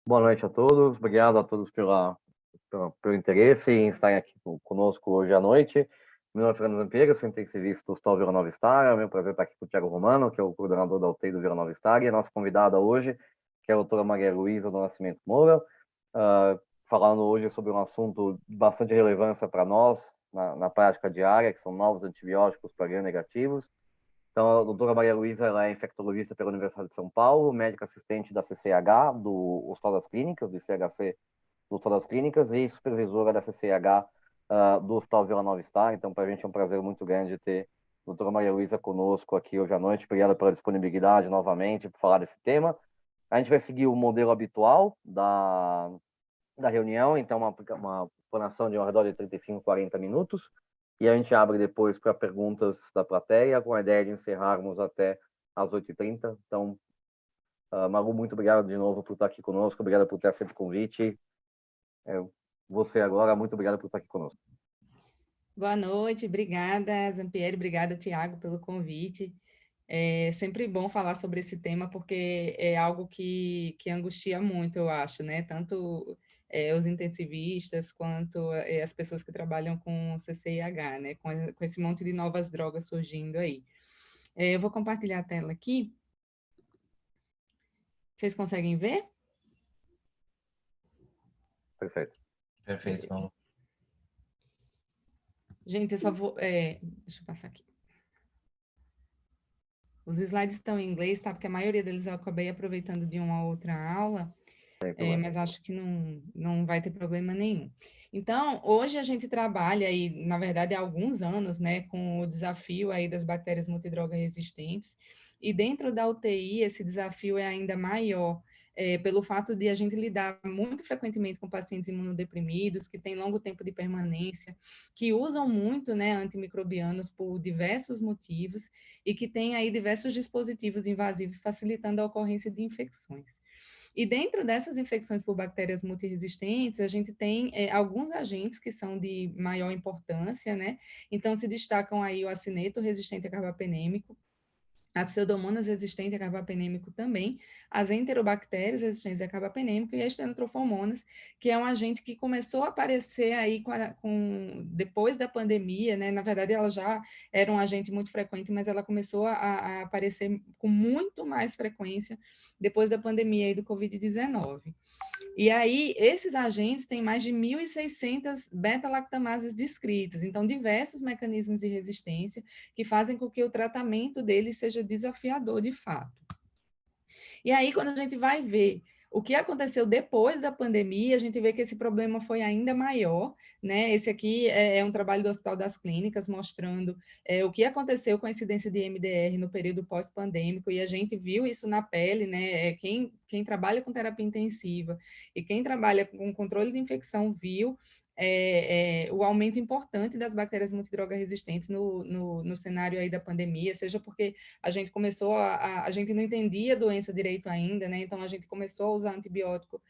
Boa noite a todos, obrigado a todos pelo interesse em estarem aqui conosco hoje à noite. Meu nome é Fernando Zampieri, sou intensivista do Hospital Vila Nova Star. É um prazer estar aqui com o Thiago Romano, que é o coordenador da UTI do Vila Nova Star, e a nossa convidada hoje, que é a doutora Maria Luísa do Nascimento Moura, falando hoje sobre um assunto de bastante relevância para nós, na prática diária, que são novos antibióticos para gram-negativos. Então, a doutora Maria Luísa ela é infectologista pela Universidade de São Paulo, médica assistente da CCH, do Hospital das Clínicas, do ICHC do Hospital das Clínicas, e supervisora da CCH do Hospital Vila Nova Star. Então, para a gente é um prazer muito grande ter a doutora Maria Luísa conosco aqui hoje à noite. Obrigada pela disponibilidade novamente para falar desse tema. A gente vai seguir o modelo habitual da reunião, então uma explanação de ao redor de 35, 40 minutos, e a gente abre depois para perguntas da plateia, com a ideia de encerrarmos até às 8h30. Então, Malu, muito obrigado de novo por estar aqui conosco, obrigado por ter aceito o convite. Você agora, muito obrigado por estar aqui conosco. Boa noite, obrigada, Zampieri, obrigada, Tiago, pelo convite. É sempre bom falar sobre esse tema, porque é algo que angustia muito, eu acho, né? Tanto os intensivistas, quanto as pessoas que trabalham com CCIH, né? Com esse monte de novas drogas surgindo aí. Eu vou compartilhar a tela aqui. Vocês conseguem ver? Perfeito. Perfeito, Paulo. Gente, eu só vou... deixa eu passar aqui. Os slides estão em inglês, tá? Porque a maioria deles eu acabei aproveitando de uma outra aula, mas acho que não vai ter problema nenhum. Então, hoje a gente trabalha aí, na verdade, há alguns anos, né, com o desafio aí das bactérias multidroga resistentes, e dentro da UTI esse desafio é ainda maior, pelo fato de a gente lidar muito frequentemente com pacientes imunodeprimidos, que têm longo tempo de permanência, que usam muito, né, antimicrobianos por diversos motivos, e que têm aí diversos dispositivos invasivos facilitando a ocorrência de infecções. E dentro dessas infecções por bactérias multiresistentes, a gente tem alguns agentes que são de maior importância, né? Então, se destacam aí o acineto resistente a carbapenêmico, a pseudomonas resistente a carbapenêmico também, as enterobactérias resistentes a carbapenêmico e as estenotrofomonas, que é um agente que começou a aparecer aí depois da pandemia, né? Na verdade, ela já era um agente muito frequente, mas ela começou a aparecer com muito mais frequência depois da pandemia aí do Covid-19. E aí, esses agentes têm mais de 1.600 beta-lactamases descritas, então, diversos mecanismos de resistência que fazem com que o tratamento deles seja desafiador de fato. E aí, quando a gente vai ver o que aconteceu depois da pandemia, a gente vê que esse problema foi ainda maior, né? Esse aqui é um trabalho do Hospital das Clínicas mostrando o que aconteceu com a incidência de MDR no período pós-pandêmico, e a gente viu isso na pele, né? Quem trabalha com terapia intensiva e quem trabalha com controle de infecção viu o aumento importante das bactérias multidroga resistentes no cenário aí da pandemia, seja porque a gente começou a gente não entendia a doença direito ainda, né? Então a gente começou a usar antibiótico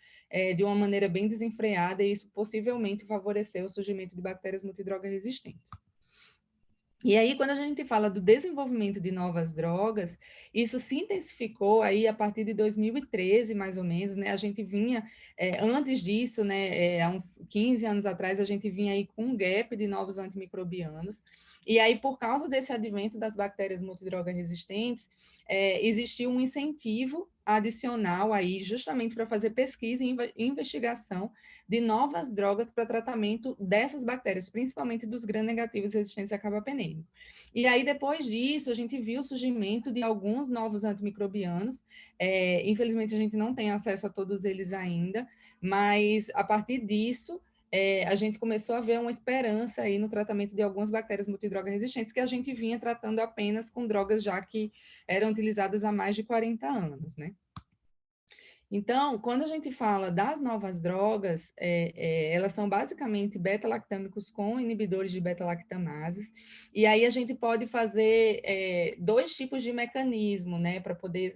de uma maneira bem desenfreada, e isso possivelmente favoreceu o surgimento de bactérias multidroga resistentes. E aí, quando a gente fala do desenvolvimento de novas drogas, isso se intensificou aí a partir de 2013, mais ou menos, né? A gente vinha, antes disso, né, há uns 15 anos atrás, a gente vinha aí com um gap de novos antimicrobianos, e aí, por causa desse advento das bactérias multidroga resistentes, existiu um incentivo adicional aí, justamente para fazer pesquisa e investigação de novas drogas para tratamento dessas bactérias, principalmente dos gram-negativos resistentes a carbapenêmico. E aí, depois disso, a gente viu o surgimento de alguns novos antimicrobianos. Infelizmente, a gente não tem acesso a todos eles ainda, mas a partir disso, a gente começou a ver uma esperança aí no tratamento de algumas bactérias multidroga resistentes que a gente vinha tratando apenas com drogas já que eram utilizadas há mais de 40 anos, né? Então, quando a gente fala das novas drogas, elas são basicamente beta-lactâmicos com inibidores de beta-lactamases, e aí a gente pode fazer dois tipos de mecanismo, né, para poder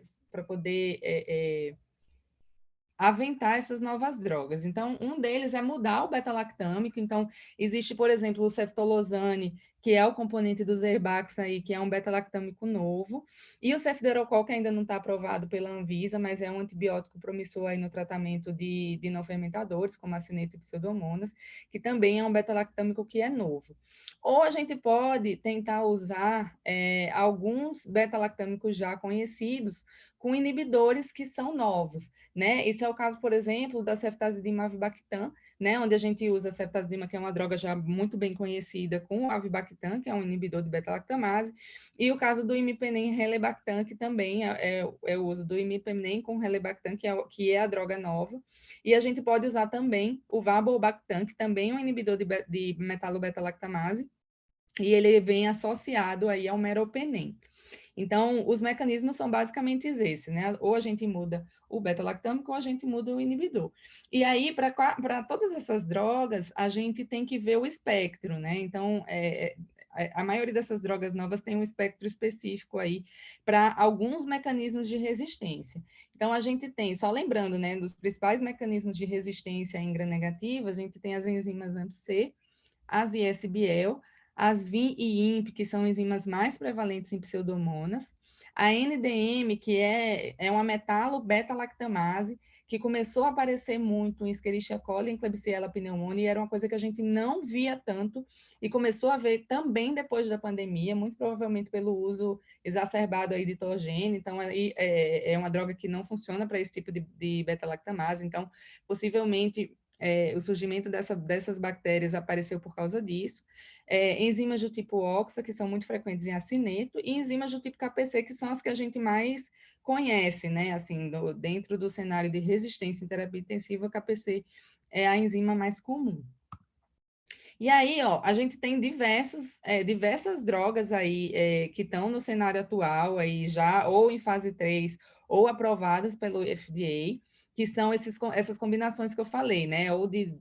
aventar essas novas drogas. Então, um deles é mudar o beta-lactâmico. Então, existe, por exemplo, o ceftolozane, que é o componente do Zerbaxa aí, que é um beta-lactâmico novo, e o cefdorocol, que ainda não está aprovado pela Anvisa, mas é um antibiótico promissor aí no tratamento de não fermentadores, como acineto e pseudomonas, que também é um beta-lactâmico que é novo. Ou a gente pode tentar usar alguns beta-lactâmicos já conhecidos, com inibidores que são novos, né? Esse é o caso, por exemplo, da ceftazidima avibactam, né, onde a gente usa a ceftazidima, que é uma droga já muito bem conhecida, com o avibactam, que é um inibidor de beta-lactamase, e o caso do imipenem relebactam, que também é o uso do imipenem com relebactam, que é a droga nova, e a gente pode usar também o vaborbactam, que também é um inibidor de metalobeta-lactamase, e ele vem associado aí ao meropenem. Então, os mecanismos são basicamente esses, né? Ou a gente muda o beta-lactâmico ou a gente muda o inibidor. E aí, para todas essas drogas, a gente tem que ver o espectro, né? Então, a maioria dessas drogas novas tem um espectro específico aí para alguns mecanismos de resistência. Então, a gente tem, só lembrando, né, dos principais mecanismos de resistência em gram-negativa, a gente tem as enzimas AMP-C, as ISBL, as VIN e IMP, que são enzimas mais prevalentes em pseudomonas, a NDM, que é uma metalo-beta-lactamase, que começou a aparecer muito em Escherichia coli e em Klebsiella pneumoniae, e era uma coisa que a gente não via tanto, e começou a ver também depois da pandemia, muito provavelmente pelo uso exacerbado aí de torgênio, então aí é uma droga que não funciona para esse tipo de beta-lactamase, então possivelmente o surgimento dessas bactérias apareceu por causa disso. Enzimas do tipo OXA, que são muito frequentes em acineto, e enzimas do tipo KPC, que são as que a gente mais conhece, né? Assim, dentro do cenário de resistência em terapia intensiva, KPC é a enzima mais comum. E aí, ó, a gente tem diversas drogas aí que estão no cenário atual, aí já ou em fase 3 ou aprovadas pelo FDA, que são essas combinações que eu falei, né? Ou de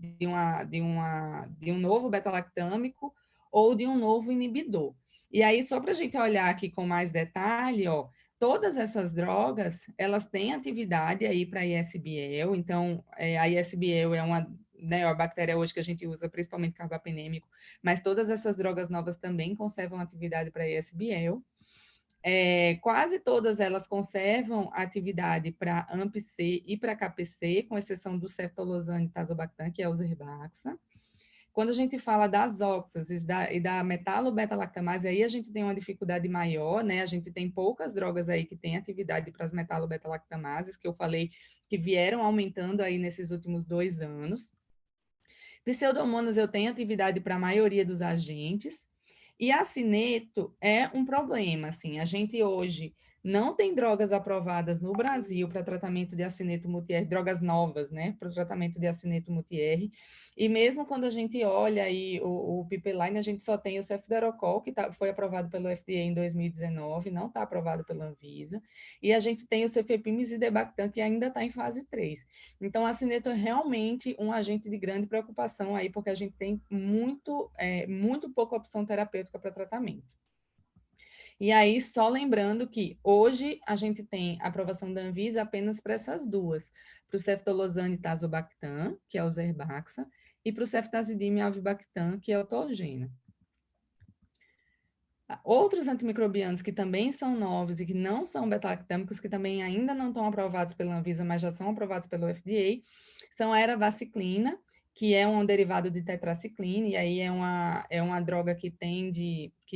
um novo beta-lactâmico ou de um novo inibidor. E aí, só para a gente olhar aqui com mais detalhe, ó, todas essas drogas, elas têm atividade aí para ISBL, então a ISBL é uma, né, a bactéria hoje que a gente usa, principalmente carbapenêmico, mas todas essas drogas novas também conservam atividade para ISBL. Quase todas elas conservam atividade para AMP-C e para KPC, com exceção do ceftolozane e tazobactam, que é o Zerbaxa. Quando a gente fala das oxas e da metalo-beta-lactamase, aí a gente tem uma dificuldade maior, né? A gente tem poucas drogas aí que têm atividade para as metalo-beta-lactamases, que eu falei que vieram aumentando aí nesses últimos 2 anos. Pseudomonas eu tenho atividade para a maioria dos agentes, e acineto é um problema, assim, a gente hoje não tem drogas aprovadas no Brasil para tratamento de acineto multi-R, drogas novas, né, para o tratamento de acineto multi-R, e mesmo quando a gente olha aí o pipeline, a gente só tem o cefdorocol, que foi aprovado pelo FDA em 2019, não está aprovado pela Anvisa, e a gente tem o cefepime e debactam, que ainda está em fase 3. Então, a cineto é realmente um agente de grande preocupação aí, porque a gente tem muito pouca opção terapêutica para tratamento. E aí, só lembrando que hoje a gente tem aprovação da Anvisa apenas para essas duas, para o ceftolozane e tazobactam, que é o Zerbaxa, e para o ceftazidime avibactam, que é o Torgena. Outros antimicrobianos que também são novos e que não são beta-lactâmicos, que também ainda não estão aprovados pela Anvisa, mas já são aprovados pelo FDA, são a eravacyclina, que é um derivado de tetraciclina, e aí é uma droga que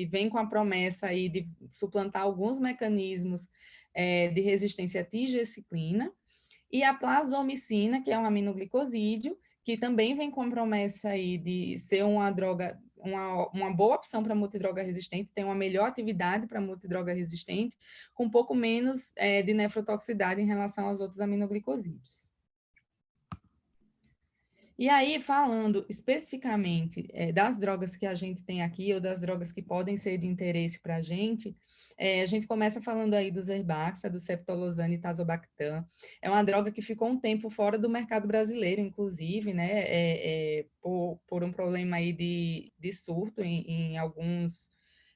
vem com a promessa aí de suplantar alguns mecanismos de resistência à tigeciclina, e a plasomicina, que é um aminoglicosídeo, que também vem com a promessa aí de ser uma droga, uma boa opção para multidroga resistente, tem uma melhor atividade para multidroga resistente, com um pouco menos de nefrotoxicidade em relação aos outros aminoglicosídeos. E aí, falando especificamente das drogas que a gente tem aqui, ou das drogas que podem ser de interesse para a gente começa falando aí do Zerbaxa, do ceftolozane e tazobactam. É uma droga que ficou um tempo fora do mercado brasileiro, inclusive, né, por um problema aí de surto em alguns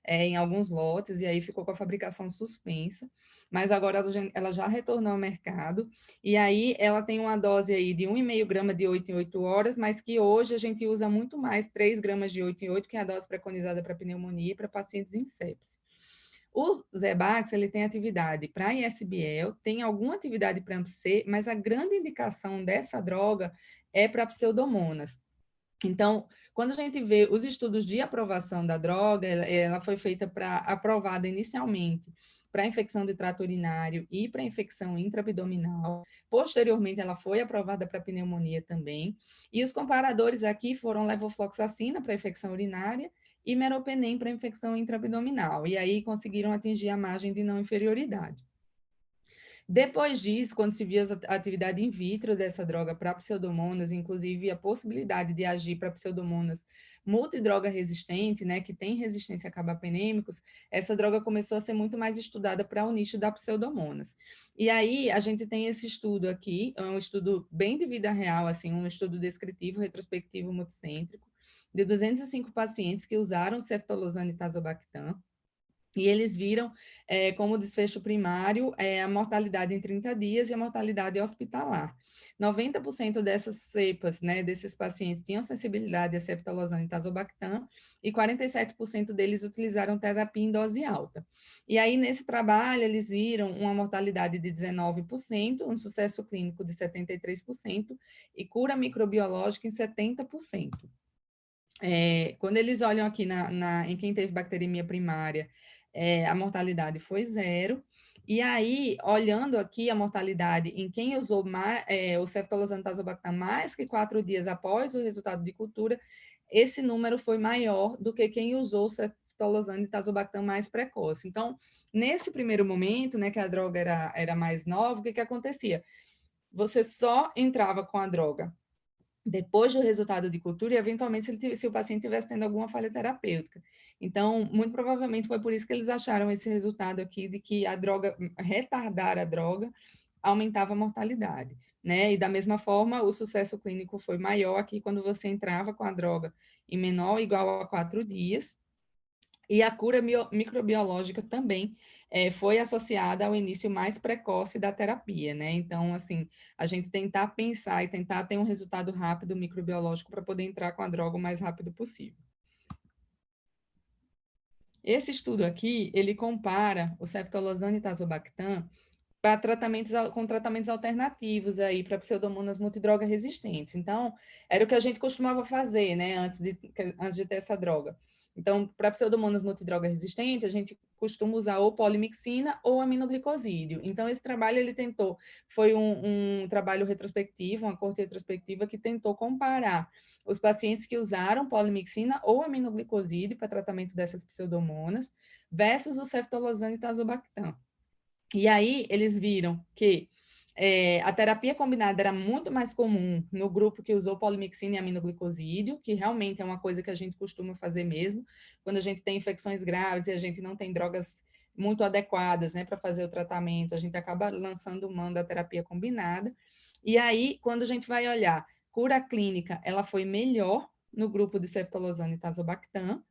em alguns lotes, e aí ficou com a fabricação suspensa, mas agora ela já retornou ao mercado, e aí ela tem uma dose aí de 1,5 grama de 8 em 8 horas, mas que hoje a gente usa muito mais 3 gramas de 8 em 8, que é a dose preconizada para pneumonia e para pacientes em sepse. O Zebax, ele tem atividade para ISBL, tem alguma atividade para AMP-C, mas a grande indicação dessa droga é para pseudomonas. Então, quando a gente vê os estudos de aprovação da droga, ela foi feita para aprovada inicialmente para infecção de trato urinário e para infecção intraabdominal. Posteriormente, ela foi aprovada para pneumonia também. E os comparadores aqui foram levofloxacina para infecção urinária e meropenem para infecção intraabdominal. E aí conseguiram atingir a margem de não inferioridade. Depois disso, quando se viu a atividade in vitro dessa droga para pseudomonas, inclusive a possibilidade de agir para pseudomonas multidroga resistente, né, que tem resistência a carbapenêmicos, essa droga começou a ser muito mais estudada para o nicho da pseudomonas. E aí a gente tem esse estudo aqui, é um estudo bem de vida real, assim, um estudo descritivo, retrospectivo, multicêntrico, de 205 pacientes que usaram ceftolozane e tazobactam, e eles viram como desfecho primário a mortalidade em 30 dias e a mortalidade hospitalar. 90% dessas cepas, né, desses pacientes, tinham sensibilidade a ceftolozane e tazobactam, e 47% deles utilizaram terapia em dose alta. E aí, nesse trabalho, eles viram uma mortalidade de 19%, um sucesso clínico de 73% e cura microbiológica em 70%. Quando eles olham aqui em quem teve bacteremia primária, a mortalidade foi 0. E aí, olhando aqui a mortalidade em quem usou o ceftolozane tazobactam mais que 4 dias após o resultado de cultura, esse número foi maior do que quem usou o ceftolozane tazobactam mais precoce. Então, nesse primeiro momento, né, que a droga era mais nova, o que acontecia? Você só entrava com a droga depois do resultado de cultura e, eventualmente, se o paciente estivesse tendo alguma falha terapêutica. Então, muito provavelmente foi por isso que eles acharam esse resultado aqui de que a droga, retardar a droga, aumentava a mortalidade, né? E da mesma forma, o sucesso clínico foi maior aqui quando você entrava com a droga em menor ou igual a 4 dias, e a cura microbiológica também foi associada ao início mais precoce da terapia, né? Então, assim, a gente tentar pensar e tentar ter um resultado rápido microbiológico para poder entrar com a droga o mais rápido possível. Esse estudo aqui, ele compara o ceftolozane e tazobactam com tratamentos alternativos aí para pseudomonas multidroga resistentes. Então, era o que a gente costumava fazer, né, antes de ter essa droga. Então, para pseudomonas multidroga resistente, a gente costuma usar ou polimixina ou aminoglicosídeo. Então, esse trabalho foi um trabalho retrospectivo, uma corte retrospectiva que tentou comparar os pacientes que usaram polimixina ou aminoglicosídeo para tratamento dessas pseudomonas versus o ceftolozane e tazobactam. E aí eles viram que a terapia combinada era muito mais comum no grupo que usou polimixina e aminoglicosídeo, que realmente é uma coisa que a gente costuma fazer mesmo, quando a gente tem infecções graves e a gente não tem drogas muito adequadas, né, para fazer o tratamento, a gente acaba lançando mão da terapia combinada. E aí, quando a gente vai olhar cura clínica, ela foi melhor no grupo de ceftolozane e tazobactam,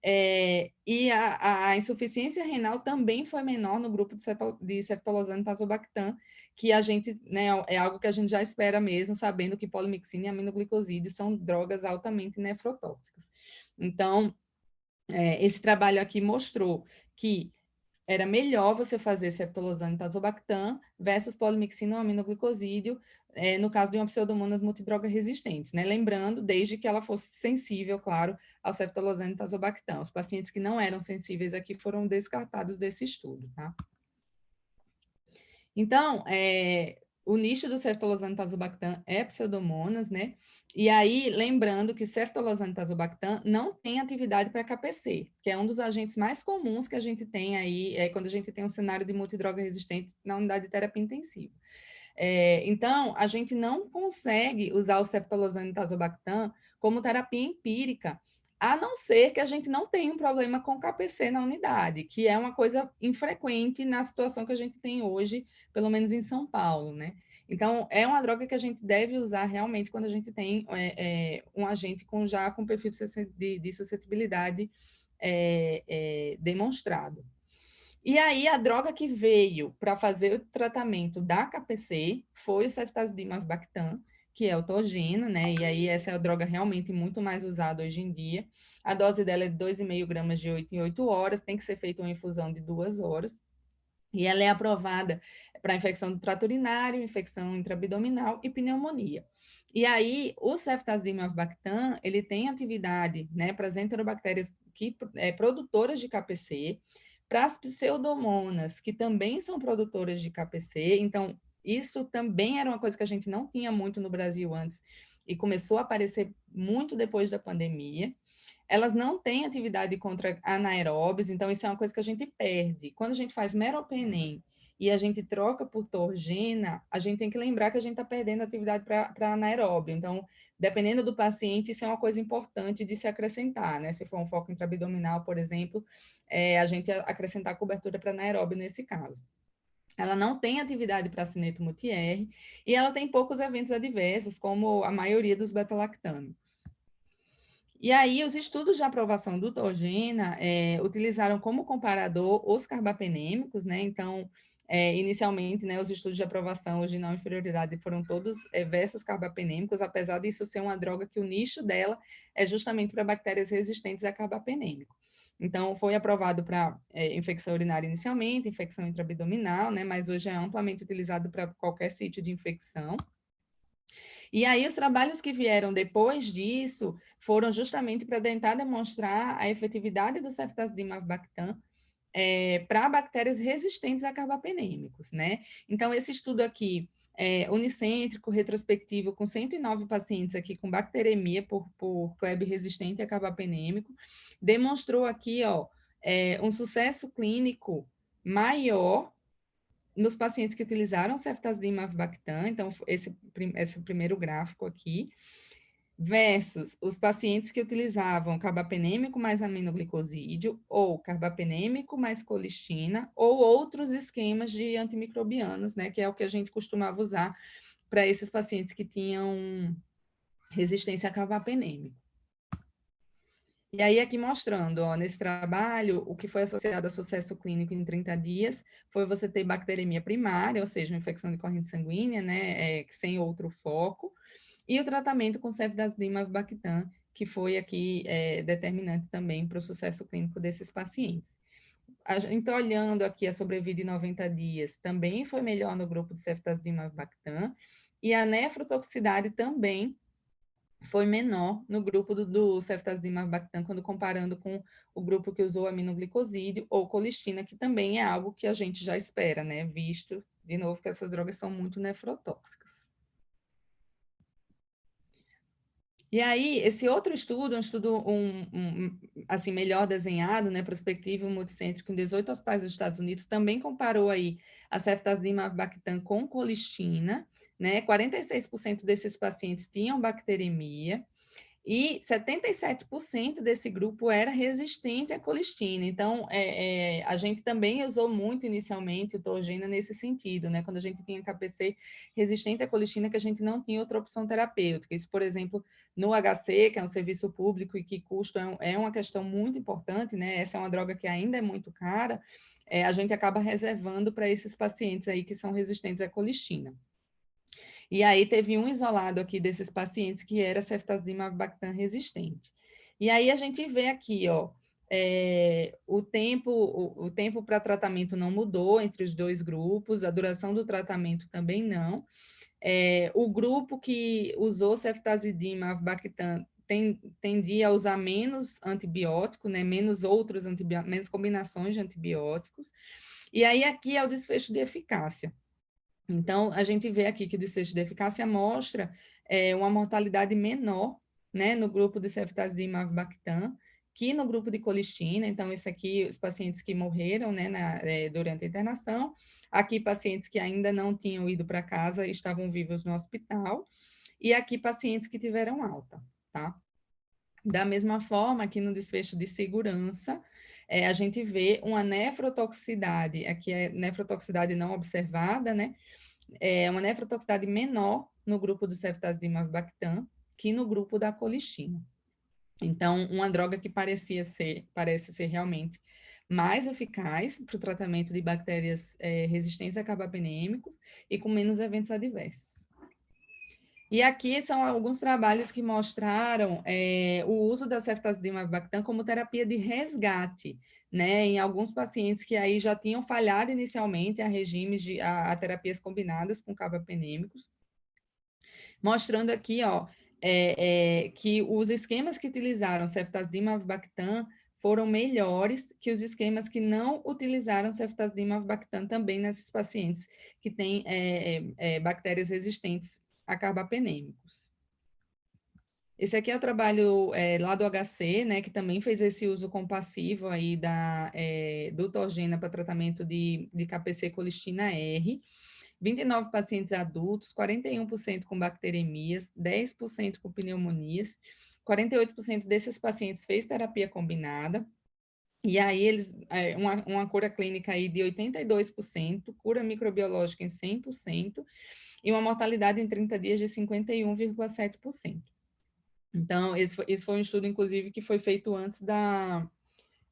e a insuficiência renal também foi menor no grupo de ceftolozane e tazobactam, que a gente, né, é algo que a gente já espera mesmo, sabendo que polimixina e aminoglicosídeo são drogas altamente nefrotóxicas. Então, esse trabalho aqui mostrou que era melhor você fazer ceftolozane e tazobactam versus polimixina ou aminoglicosídeo, no caso de uma pseudomonas multidroga resistentes, né? Lembrando, desde que ela fosse sensível, claro, ao ceftolozane e tazobactam. Os pacientes que não eram sensíveis aqui foram descartados desse estudo, tá? Então, o nicho do ceftolozane e tazobactam é pseudomonas, né? E aí, lembrando que ceftolozane e tazobactam não tem atividade para KPC, que é um dos agentes mais comuns que a gente tem aí, quando a gente tem um cenário de multidroga resistente na unidade de terapia intensiva. Então, a gente não consegue usar o ceftolozane e tazobactam como terapia empírica, a não ser que a gente não tenha um problema com KPC na unidade, que é uma coisa infrequente na situação que a gente tem hoje, pelo menos em São Paulo, né? Então, é uma droga que a gente deve usar realmente quando a gente tem um agente já com perfil de suscetibilidade demonstrado. E aí, a droga que veio para fazer o tratamento da KPC foi o ceftazidime-avibactam, que é o Togena, né? E aí, essa é a droga realmente muito mais usada hoje em dia. A dose dela é de 2,5 gramas de 8 em 8 horas, tem que ser feita uma infusão de 2 horas. E ela é aprovada para infecção do trato urinário, infecção intraabdominal e pneumonia. E aí, o ceftazidime-avibactam, ele tem atividade, né, para as enterobactérias produtoras de KPC, para as pseudomonas, que também são produtoras de KPC. Então, isso também era uma coisa que a gente não tinha muito no Brasil antes e começou a aparecer muito depois da pandemia. Elas não têm atividade contra anaeróbios, então isso é uma coisa que a gente perde. Quando a gente faz meropenem e a gente troca por Torgena, a gente tem que lembrar que a gente está perdendo atividade para anaeróbio. Então, dependendo do paciente, isso é uma coisa importante de se acrescentar, né? Se for um foco intraabdominal, por exemplo, a gente acrescentar cobertura para anaeróbio nesse caso. Ela não tem atividade para cineto multi-R e ela tem poucos eventos adversos, como a maioria dos beta-lactâmicos. E aí, os estudos de aprovação do Togena utilizaram como comparador os carbapenêmicos, né? Então, inicialmente, né, os estudos de aprovação de não inferioridade foram todos versus carbapenêmicos, apesar disso ser uma droga que o nicho dela é justamente para bactérias resistentes a carbapenêmico. Então, foi aprovado para infecção urinária inicialmente, infecção intraabdominal, né? Mas hoje é amplamente utilizado para qualquer sítio de infecção. E aí, os trabalhos que vieram depois disso foram justamente para tentar demonstrar a efetividade do ceftazidime-avibactam para bactérias resistentes a carbapenêmicos, né? Então, esse estudo aqui, unicêntrico, retrospectivo, com 109 pacientes aqui com bacteremia por Kleb resistente a carbapenêmico, demonstrou aqui, ó, um sucesso clínico maior nos pacientes que utilizaram ceftazidime-avibactam, então esse primeiro gráfico aqui, versus os pacientes que utilizavam carbapenêmico mais aminoglicosídeo, ou carbapenêmico mais colistina, ou outros esquemas de antimicrobianos, né, que é o que a gente costumava usar para esses pacientes que tinham resistência a carbapenêmico. E aí, aqui mostrando, ó, nesse trabalho, o que foi associado a sucesso clínico em 30 dias foi você ter bacteremia primária, ou seja, uma infecção de corrente sanguínea, né, sem outro foco, e o tratamento com ceftazidime-avibactam, que foi aqui determinante também para o sucesso clínico desses pacientes. A gente olhando aqui a sobrevida de 90 dias, também foi melhor no grupo de ceftazidime-avibactam, e a nefrotoxicidade também foi menor no grupo do ceftazidime-avibactam, quando comparando com o grupo que usou aminoglicosídeo ou colistina, que também é algo que a gente já espera, né? Visto, de novo, que essas drogas são muito nefrotóxicas. E aí, esse outro estudo, um estudo assim, melhor desenhado, né, prospectivo, multicêntrico, em 18 hospitais dos Estados Unidos, também comparou aí a ceftazidime-avibactam com colistina, né, 46% desses pacientes tinham bacteremia, e 77% desse grupo era resistente à colistina. Então, a gente também usou muito inicialmente o Togena nesse sentido, né? Quando a gente tinha KPC resistente à colistina, que a gente não tinha outra opção terapêutica. Isso, por exemplo, no HC, que é um serviço público e que custo é uma questão muito importante, né? Essa é uma droga que ainda é muito cara, a gente acaba reservando para esses pacientes aí que são resistentes à colistina. E aí teve um isolado aqui desses pacientes que era ceftazidime-avibactam resistente. E aí a gente vê aqui, ó, o tempo para tratamento não mudou entre os dois grupos, a duração do tratamento também não. O grupo que usou ceftazidime-avibactam tendia a usar menos antibiótico, né, menos outros antibióticos, menos combinações de antibióticos. E aí aqui é o desfecho de eficácia. Então, a gente vê aqui que o desfecho de eficácia mostra uma mortalidade menor, né, no grupo de ceftazidime-avibactam, que no grupo de colistina. Então, isso aqui, os pacientes que morreram, né, durante a internação. Aqui, pacientes que ainda não tinham ido para casa, estavam vivos no hospital. E aqui, pacientes que tiveram alta, tá? Da mesma forma, aqui no desfecho de segurança, a gente vê uma nefrotoxicidade, aqui é nefrotoxicidade não observada, né? Uma nefrotoxicidade menor no grupo do ceftazidime-avibactam que no grupo da colistina. Então, uma droga que parece ser realmente mais eficaz para o tratamento de bactérias resistentes a carbapenêmicos e com menos eventos adversos. E aqui são alguns trabalhos que mostraram o uso da ceftazidimab-bactam como terapia de resgate, né, em alguns pacientes que aí já tinham falhado inicialmente a regimes a terapias combinadas com carbapenêmicos, mostrando aqui, ó, que os esquemas que utilizaram ceftazidimab-bactam foram melhores que os esquemas que não utilizaram ceftazidimab-bactam também nesses pacientes que têm bactérias resistentes a carbapenêmicos. Esse aqui é o trabalho lá do HC, né, que também fez esse uso compassivo aí do Torgena para tratamento de KPC colistina R. 29 pacientes adultos, 41% com bacteremias, 10% com pneumonias, 48% desses pacientes fez terapia combinada, e aí eles, uma cura clínica aí de 82%, cura microbiológica em 100%, e uma mortalidade em 30 dias de 51,7%. Então, esse foi um estudo, inclusive, que foi feito antes da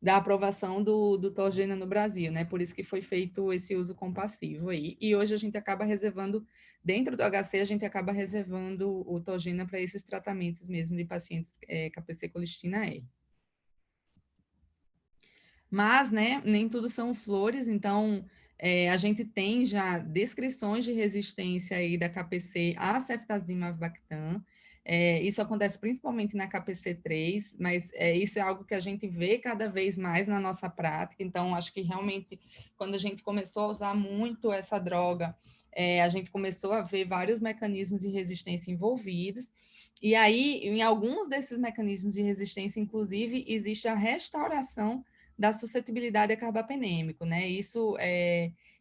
aprovação do Torgena no Brasil, né? Por isso que foi feito esse uso compassivo aí. E hoje a gente acaba reservando, dentro do HC, a gente acaba reservando o Torgena para esses tratamentos mesmo de pacientes KPC colistina R. Mas, né, nem tudo são flores, então a gente tem já descrições de resistência aí da KPC a ceftazidimab-bactam. Isso acontece principalmente na KPC3, mas isso é algo que a gente vê cada vez mais na nossa prática. Então, acho que realmente, quando a gente começou a usar muito essa droga, a gente começou a ver vários mecanismos de resistência envolvidos. E aí, em alguns desses mecanismos de resistência, inclusive, existe a restauração da suscetibilidade a carbapenêmico, né? Isso,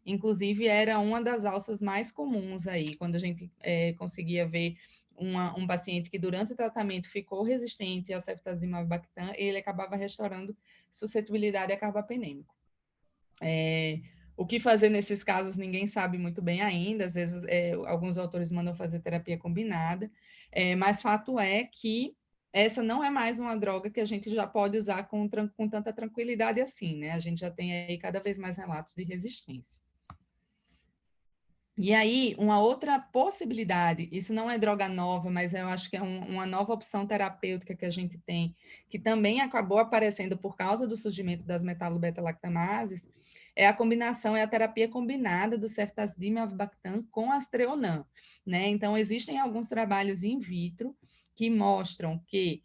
inclusive, era uma das alças mais comuns aí, quando a gente conseguia ver um paciente que durante o tratamento ficou resistente ao ceftazidimab-bactam, ele acabava restaurando suscetibilidade a carbapenêmico. O que fazer nesses casos ninguém sabe muito bem ainda, às vezes alguns autores mandam fazer terapia combinada, mas fato é que essa não é mais uma droga que a gente já pode usar com tanta tranquilidade assim, né? A gente já tem aí cada vez mais relatos de resistência. E aí, uma outra possibilidade, isso não é droga nova, mas eu acho que é uma nova opção terapêutica que a gente tem, que também acabou aparecendo por causa do surgimento das metalobeta-lactamases, é a combinação, é a terapia combinada do ceftazidimab-bactam com astreonam, né? Então, existem alguns trabalhos in vitro que mostram que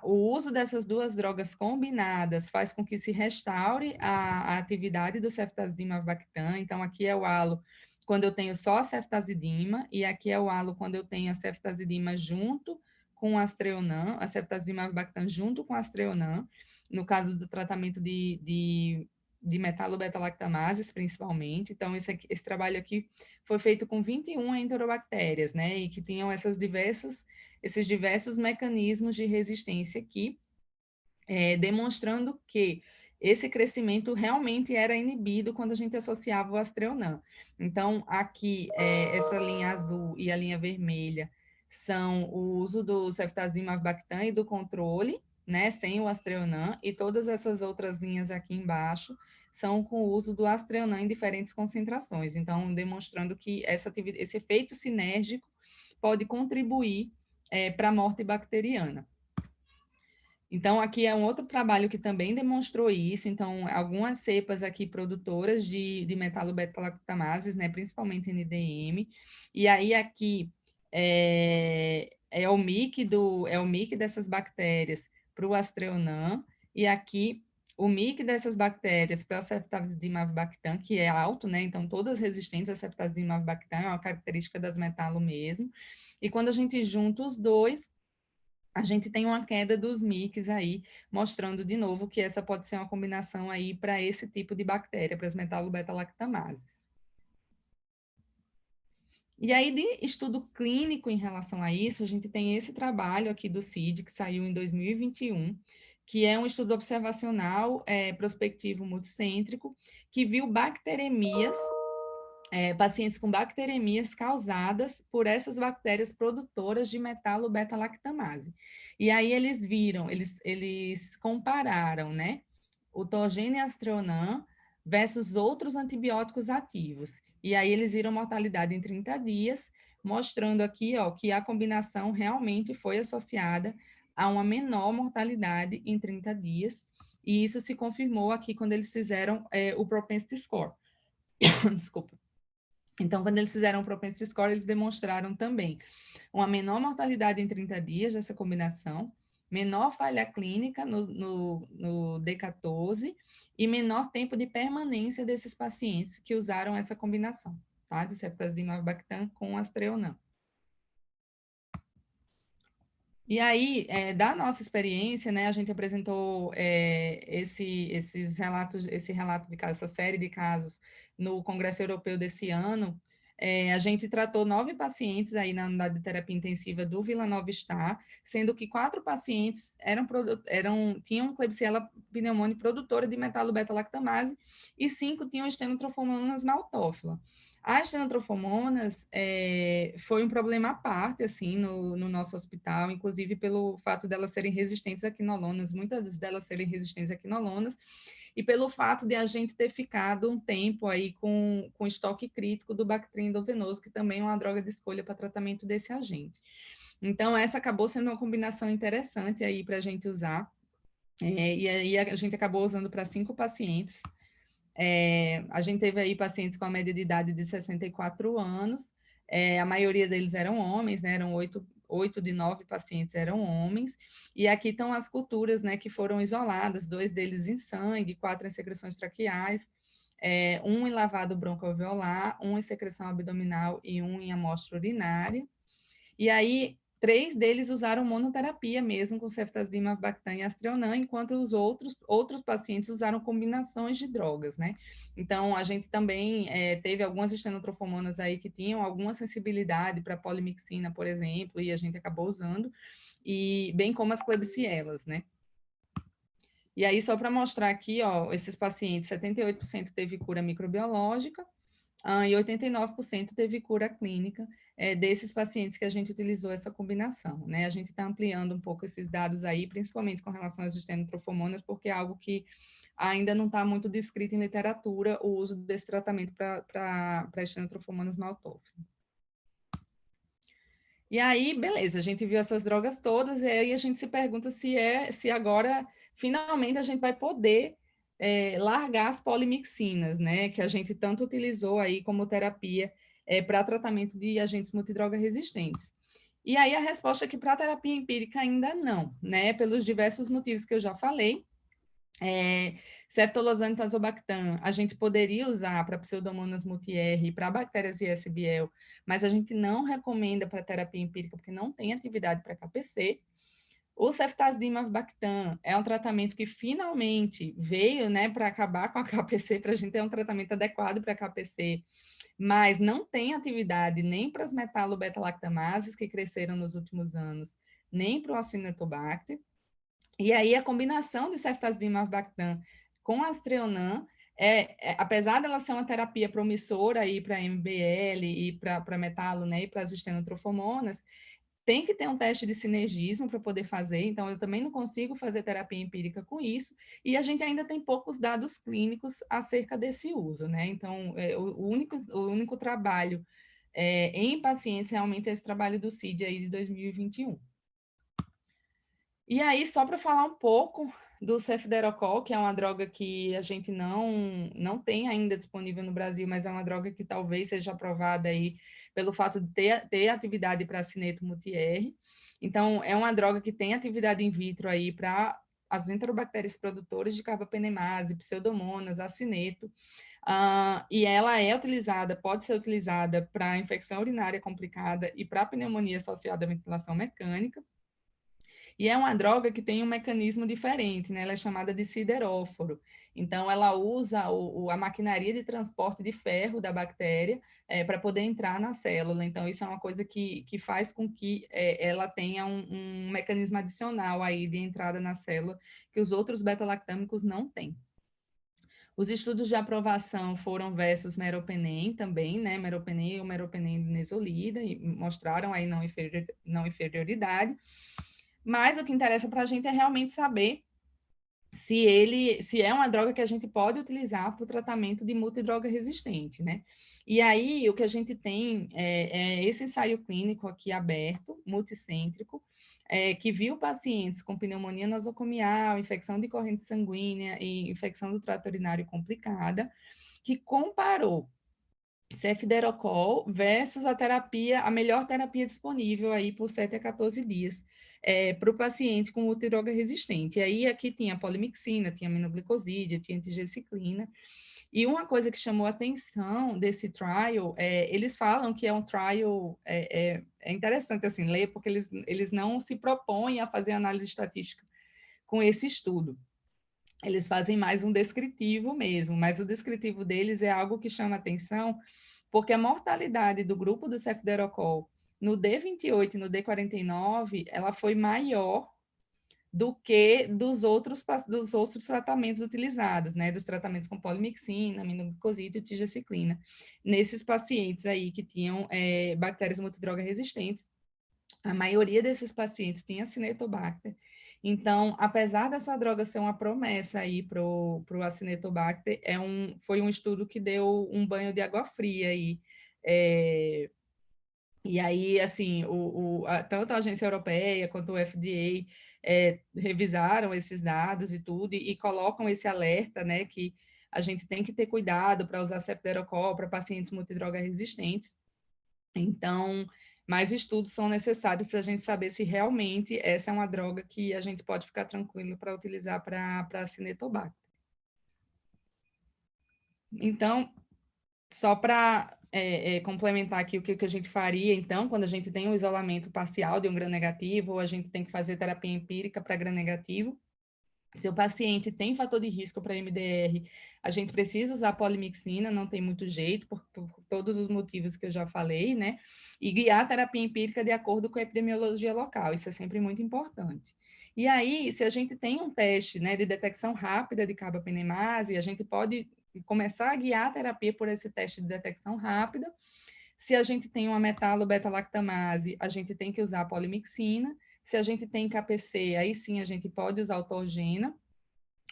o uso dessas duas drogas combinadas faz com que se restaure a atividade do ceftazidimab-bactam. Então, aqui é o halo quando eu tenho só a ceftazidima, e aqui é o halo quando eu tenho a ceftazidima junto com o astreonam, a ceftazidimab-bactam junto com o astreonam, no caso do tratamento de metalobeta-lactamases, principalmente. Então, esse trabalho aqui foi feito com 21 enterobactérias, né, e que tinham esses diversos mecanismos de resistência aqui, demonstrando que esse crescimento realmente era inibido quando a gente associava o astreonam. Então, aqui, essa linha azul e a linha vermelha são o uso do ceftazidimab-bactam e do controle, né, sem o astreonam, e todas essas outras linhas aqui embaixo são com o uso do astreonam em diferentes concentrações. Então, demonstrando que esse efeito sinérgico pode contribuir para a morte bacteriana. Então, aqui é um outro trabalho que também demonstrou isso. Então, algumas cepas aqui produtoras de metalobeta-lactamases, né, principalmente NDM. E aí, aqui é o MIC dessas bactérias para o astreonam. E aqui, o MIC dessas bactérias para o ceftazidimab-bactam, que é alto, né? Então, todas resistentes a ceftazidimab-bactam, é uma característica das metalo mesmo. E quando a gente junta os dois, a gente tem uma queda dos MICs aí, mostrando de novo que essa pode ser uma combinação aí para esse tipo de bactéria, para as metalobeta-lactamases. E aí, de estudo clínico em relação a isso, a gente tem esse trabalho aqui do CID, que saiu em 2021, que é um estudo observacional prospectivo multicêntrico, que viu bacteremias pacientes com bacteremias causadas por essas bactérias produtoras de metalo-beta-lactamase. E aí eles viram, eles compararam, né, o Torgene e Aztreonam versus outros antibióticos ativos. E aí eles viram mortalidade em 30 dias, mostrando aqui, ó, que a combinação realmente foi associada a uma menor mortalidade em 30 dias, e isso se confirmou aqui quando eles fizeram o propensity score. Desculpa. Então, quando eles fizeram o propensity score, eles demonstraram também uma menor mortalidade em 30 dias dessa combinação, menor falha clínica no D14 e menor tempo de permanência desses pacientes que usaram essa combinação, tá? De ceftazidime avibactam com Aztreonam. E aí, da nossa experiência, né, a gente apresentou esse relato de casos, essa série de casos no Congresso Europeu desse ano. A gente tratou 9 pacientes aí na unidade de terapia intensiva do Vila Nova Star, sendo que 4 pacientes tinham Klebsiella pneumoniae produtora de metalo-beta-lactamase e 5 tinham Stenotrophmonas maltófila. As xenotrofomonas foi um problema à parte, assim, no nosso hospital, inclusive pelo fato delas serem resistentes a quinolonas, muitas delas serem resistentes a quinolonas, e pelo fato de a gente ter ficado um tempo aí com estoque crítico do Bactrim endovenoso, que também é uma droga de escolha para tratamento desse agente. Então, essa acabou sendo uma combinação interessante aí para a gente usar, e aí a gente acabou usando para 5 pacientes. A gente teve aí pacientes com a média de idade de 64 anos, a maioria deles eram homens, né? Eram 8 de 9 pacientes eram homens, e aqui estão as culturas, né, que foram isoladas, 2 deles em sangue, 4 em secreções traqueais, 1 em lavado broncoalveolar, 1 em secreção abdominal e 1 em amostra urinária. E aí, 3 deles usaram monoterapia mesmo com ceftazidime, avibactam e Aztreonam, enquanto os outros pacientes usaram combinações de drogas, né? Então, a gente também teve algumas estenotrofomonas aí que tinham alguma sensibilidade para polimixina, por exemplo, e a gente acabou usando, e bem como as klebsielas, né? E aí, só para mostrar aqui, ó, esses pacientes, 78% teve cura microbiológica, e 89% teve cura clínica desses pacientes que a gente utilizou essa combinação, né? A gente está ampliando um pouco esses dados aí, principalmente com relação às estenotrofomonas, porque é algo que ainda não está muito descrito em literatura, o uso desse tratamento para estenotrofomonas maltófilo. E aí, beleza, a gente viu essas drogas todas, e aí a gente se pergunta se agora, finalmente, a gente vai poder largar as polimixinas, né, que a gente tanto utilizou aí como terapia para tratamento de agentes multidroga resistentes. E aí a resposta é que para terapia empírica ainda não, né, pelos diversos motivos que eu já falei. Ceftolozane e tazobactam, a gente poderia usar para Pseudomonas multi-R, para bactérias ISBL, mas a gente não recomenda para terapia empírica, porque não tem atividade para KPC. O ceftazidime avibactam é um tratamento que finalmente veio, né, para acabar com a KPC, para a gente ter um tratamento adequado para a KPC, mas não tem atividade nem para as metalo-beta-lactamases que cresceram nos últimos anos, nem para o Acinetobacter. E aí a combinação de ceftazidime avibactam com Aztreonam, apesar dela ser uma terapia promissora aí para MBL e para metalo, né, e para as estenotrofomonas, tem que ter um teste de sinergismo para poder fazer, então eu também não consigo fazer terapia empírica com isso, e a gente ainda tem poucos dados clínicos acerca desse uso, né? Então, o único trabalho em pacientes realmente é esse trabalho do CID aí de 2021. E aí, só para falar um pouco do cefderocol, que é uma droga que a gente não tem ainda disponível no Brasil, mas é uma droga que talvez seja aprovada aí pelo fato de ter atividade para cineto multi-R. Então, é uma droga que tem atividade in vitro aí para as enterobactérias produtoras de carbapenemase, pseudomonas, acineto, e ela pode ser utilizada para infecção urinária complicada e para pneumonia associada à ventilação mecânica. E é uma droga que tem um mecanismo diferente, né? Ela é chamada de sideróforo. Então, ela usa a maquinaria de transporte de ferro da bactéria para poder entrar na célula. Então, isso é uma coisa que faz com que ela tenha um mecanismo adicional aí de entrada na célula que os outros beta-lactâmicos não têm. Os estudos de aprovação foram versus meropenem também, né? Meropenem ou meropenem-nisolida, e mostraram aí não inferioridade. Mas o que interessa para a gente é realmente saber se é uma droga que a gente pode utilizar para o tratamento de multidroga resistente, né? E aí, o que a gente tem é esse ensaio clínico aqui aberto, multicêntrico, que viu pacientes com pneumonia nosocomial, infecção de corrente sanguínea e infecção do trato urinário complicada, que comparou cefdierocol versus a melhor terapia disponível aí por 7 a 14 dias para o paciente com multidroga resistente. E aí aqui tinha polimixina, tinha aminoglicosídeo, tinha antigeciclina. E uma coisa que chamou a atenção desse trial, eles falam que é um trial, é interessante assim ler, porque eles não se propõem a fazer análise estatística com esse estudo. Eles fazem mais um descritivo mesmo, mas o descritivo deles é algo que chama atenção, porque a mortalidade do grupo do cefdierocol no D28 e no D49, ela foi maior do que dos outros tratamentos utilizados, né? Dos tratamentos com polimixina, aminoglicosídeo e tigecyclina. Nesses pacientes aí que tinham bactérias multidroga resistentes, a maioria desses pacientes tinha Acinetobacter. Então, apesar dessa droga ser uma promessa aí para o Acinetobacter, foi um estudo que deu um banho de água fria aí. É, e aí, assim, tanto a agência europeia quanto o FDA revisaram esses dados e tudo, e colocam esse alerta, né, que a gente tem que ter cuidado para usar cefdierocol para pacientes multidroga resistentes. Então, mais estudos são necessários para a gente saber se realmente essa é uma droga que a gente pode ficar tranquilo para utilizar para Cinetobacter. Então, só para complementar aqui o que a gente faria, então, quando a gente tem um isolamento parcial de um gram-negativo, ou a gente tem que fazer terapia empírica para gram-negativo, se o paciente tem fator de risco para MDR, a gente precisa usar polimixina, não tem muito jeito, por todos os motivos que eu já falei, né? E guiar a terapia empírica de acordo com a epidemiologia local, isso é sempre muito importante. E aí, se a gente tem um teste, né, de detecção rápida de carbapenemase, a gente pode começar a guiar a terapia por esse teste de detecção rápida. Se a gente tem uma metalo-beta-lactamase, a gente tem que usar a polimixina. Se a gente tem KPC, aí sim a gente pode usar o Torgena.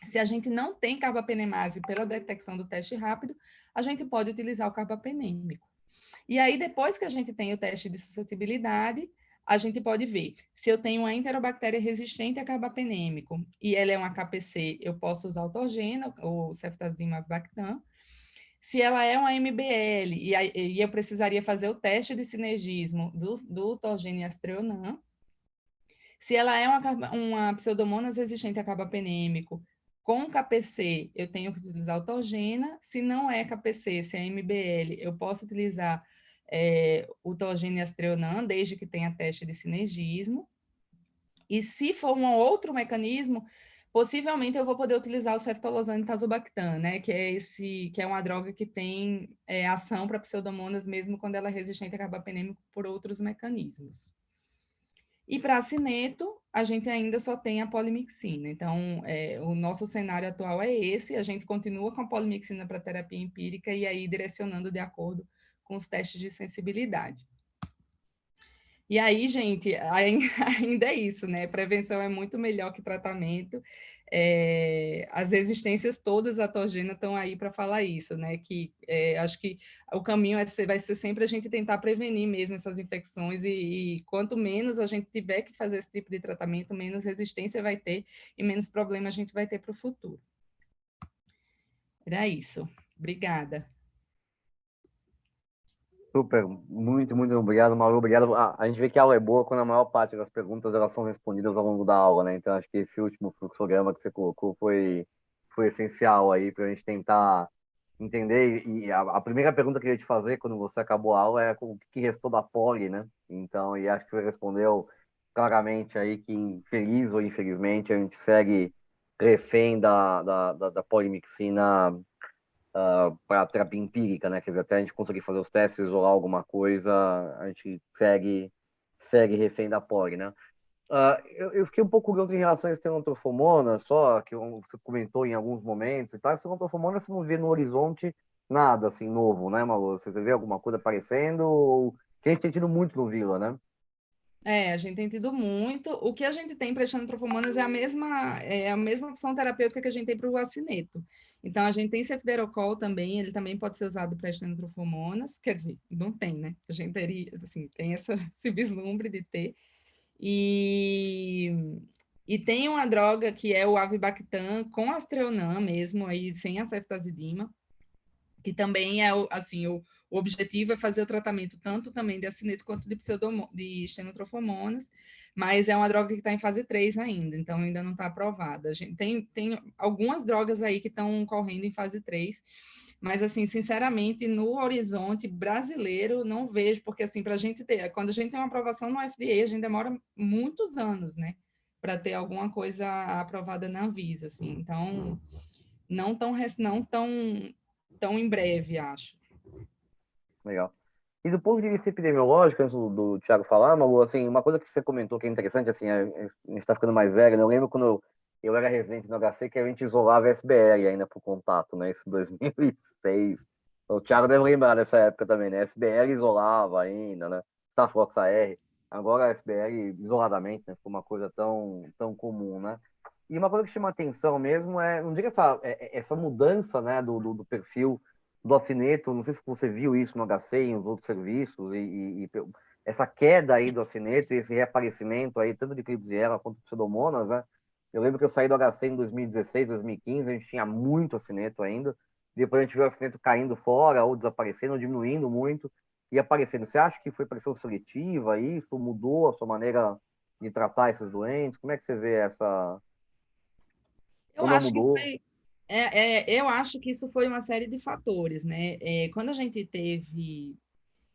Se a gente não tem carbapenemase pela detecção do teste rápido, a gente pode utilizar o carbapenêmico. E aí, depois que a gente tem o teste de suscetibilidade, a gente pode ver se eu tenho uma enterobactéria resistente a carbapenêmico e ela é uma KPC, eu posso usar o Torgena, ou ceftazimab bactam. Se ela é uma MBL e eu precisaria fazer o teste de sinergismo do Torgena e Astreonam. Se ela é uma pseudomonas resistente a carbapenêmico com KPC, eu tenho que utilizar o Torgena. Se não é KPC, se é MBL, eu posso utilizar o Torgena e Astreonam, desde que tenha teste de sinergismo. E se for um outro mecanismo, possivelmente eu vou poder utilizar o ceftolozane e tazobactam, né? Que é uma droga que tem ação para pseudomonas mesmo quando ela é resistente a carbapenêmico por outros mecanismos. E para cineto, a gente ainda só tem a polimixina. Então, o nosso cenário atual é esse, a gente continua com a polimixina para terapia empírica e aí direcionando de acordo com os testes de sensibilidade. E aí, gente, ainda é isso, né? Prevenção é muito melhor que tratamento. As resistências todas à Torgena estão aí para falar isso, né? Que acho que o caminho vai ser sempre a gente tentar prevenir mesmo essas infecções e quanto menos a gente tiver que fazer esse tipo de tratamento, menos resistência vai ter e menos problema a gente vai ter para o futuro. Era isso. Obrigada. Super, muito, muito obrigado, Mauro. Obrigado. A gente vê que a aula é boa quando a maior parte das perguntas elas são respondidas ao longo da aula, né? Então, acho que esse último fluxograma que você colocou foi essencial aí para a gente tentar entender. E a primeira pergunta que eu ia te fazer quando você acabou a aula é o que restou da poli, né? Então, e acho que você respondeu claramente aí que, infeliz ou infelizmente, a gente segue refém da polimixina para a terapia empírica, né? Quer dizer, até a gente conseguir fazer os testes, isolar alguma coisa, a gente segue refém da POG, né? Eu fiquei um pouco curioso em relação a estenotrofomona, só que você comentou em alguns momentos e tal. Estenotrofomona você não vê no horizonte nada assim novo, né, Malu? Você vê alguma coisa aparecendo? Que a gente tem tido muito no Vila, né? A gente tem tido muito. O que a gente tem para estrenotrofomonas é a mesma opção terapêutica que a gente tem para o acineto. Então, a gente tem cefidérocol também, ele também pode ser usado para estrenotrofomonas, quer dizer, não tem, né? A gente teria, assim, tem esse vislumbre de ter. E, e tem uma droga que é o avibactam com astreonam mesmo, aí sem a ceftazidima, que também é assim, o objetivo é fazer o tratamento tanto também de acineto quanto de estenotrofomonas, mas é uma droga que está em fase 3 ainda, então ainda não está aprovada. A gente tem algumas drogas aí que estão correndo em fase 3, mas assim, sinceramente, no horizonte brasileiro, não vejo, porque assim, para a gente ter, quando a gente tem uma aprovação no FDA, a gente demora muitos anos, né? Para ter alguma coisa aprovada na Anvisa, assim. Então, não tão em breve, acho. Legal. E do ponto de vista epidemiológico, antes do Thiago falar, Malu, assim, uma coisa que você comentou que é interessante, assim, a gente está ficando mais velho, né? Eu lembro quando eu era residente no HC que a gente isolava SBL ainda por contato, né? Isso em 2006. O Thiago deve lembrar dessa época também, né? SBL isolava ainda, né? Staphylococcus aureus. Agora a SBL isoladamente, né? Foi uma coisa tão comum, né? E uma coisa que chama atenção mesmo não diga essa mudança, né, do perfil do acineto, não sei se você viu isso no HC e nos outros serviços, essa queda aí do acineto e esse reaparecimento aí, tanto de Klebsiella quanto de Pseudomonas, né? Eu lembro que eu saí do HC em 2016, 2015, a gente tinha muito acineto ainda, depois a gente viu o acineto caindo fora, ou desaparecendo, ou diminuindo muito, e aparecendo. Você acha que foi pressão seletiva, isso mudou a sua maneira de tratar esses doentes? Como é que você vê essa... Eu Ou não acho que mudou? foi, eu acho que isso foi uma série de fatores, né? Quando a gente teve,